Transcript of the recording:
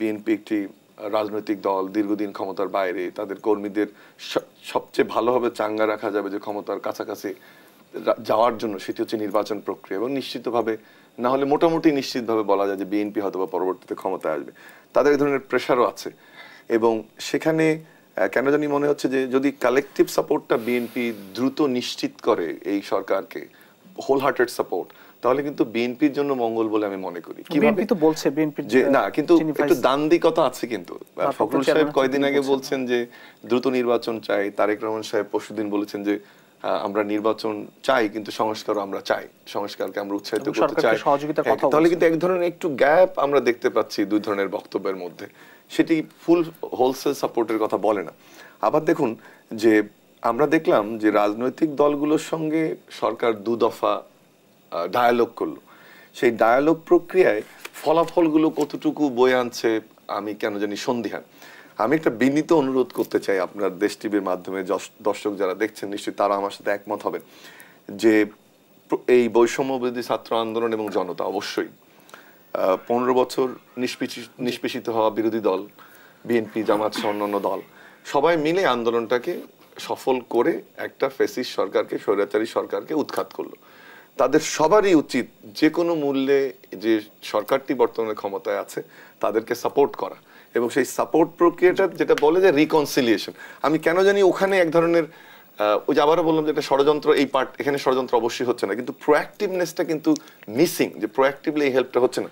BNP একটি রাজনৈতিক দল, দীর্ঘদিন ক্ষমতার বাইরে, তাদের কর্মীদের সবচেয়ে ভালোভাবে চাঙ্গা রাখা যাবে যে ক্ষমতার কাছাকাছি যাওয়ার জন্য সেটি হচ্ছে নির্বাচন প্রক্রিয়া। এবং নিশ্চিতভাবে না হলে মোটামুটি নিশ্চিতভাবে বলা যায় যে বিএনপি হয়তো বা পরবর্তীতে ক্ষমতায় আসবে। তাদের এই ধরনের প্রেশারও আছে এবং সেখানে কেন জানি মনে হচ্ছে যে যদি কালেকটিভ সাপোর্টটা বিএনপি দ্রুত নিশ্চিত করে এই সরকারকে, হোল হার্টেড সাপোর্ট, তাহলে কিন্তু বিএনপির জন্য মঙ্গল বলে আমি মনে করি। বিএনপি তো বলছে বিএনপির যে না, কিন্তু একটু দান্দিকতা আছে। কিন্তু ফখরুল সাহেব কয়েকদিন আগে বলছেন যে দ্রুত নির্বাচন চাই, তারেক রহমান সাহেব পরশুদিন বলেছেন যে আমরা নির্বাচন চাই কিন্তু সংস্কারও আমরা চাই, সংস্কারকে আমরা উৎসাহিত করতে চাই। তাহলে কিন্তু এক ধরনের একটু গ্যাপ আমরা দেখতে পাচ্ছি দুই ধরনের বক্তব্যের মধ্যে। সেটি ফুল হোলসেল সাপোর্টের কথা বলে না। আবার দেখুন যে আমরা দেখলাম যে রাজনৈতিক দলগুলোর সঙ্গে সরকার দুদফা ডায়ালগ করলো। সেই ডায়ালগ প্রক্রিয়ায় ফলাফলগুলো কতটুকু বয়ে আনছে আমি কেন জানি সন্দিহান। আমি একটা বিনীত অনুরোধ করতে চাই আপনার দেশ টিভির মাধ্যমে, দর্শক যারা দেখছেন নিশ্চয়ই তারা আমার সাথে একমত হবেন, যে এই বৈষম্যবিরোধী ছাত্র আন্দোলন এবং জনতা অবশ্যই 15 বছর নিষ্পেষিত হওয়া বিরোধী দল বিএনপি, জামাত সহ অন্যান্য দল সবাই মিলে আন্দোলনটাকে সফল করে একটা ফ্যাসিস্ট সরকারকে, স্বৈরাচারী সরকারকে উৎখাত করলো। তাদের সবারই উচিত যে কোনো মূল্যে যে সরকারটি বর্তমানে ক্ষমতায় আছে তাদেরকে সাপোর্ট করা, এবং সেই সাপোর্ট প্রক্রিয়াটা যেটা বলে যে রিকনসিলিয়েশন। আমি কেন জানি ওখানে এক ধরনের ওই যে আবারও বললাম যে একটা ষড়যন্ত্র, এই পার্ট এখানে ষড়যন্ত্র অবশ্যই হচ্ছে না, কিন্তু প্রোঅ্যাক্টিভনেসটা কিন্তু মিসিং, যে প্রোঅ্যাক্টিভলি এই হেল্পটা হচ্ছে না।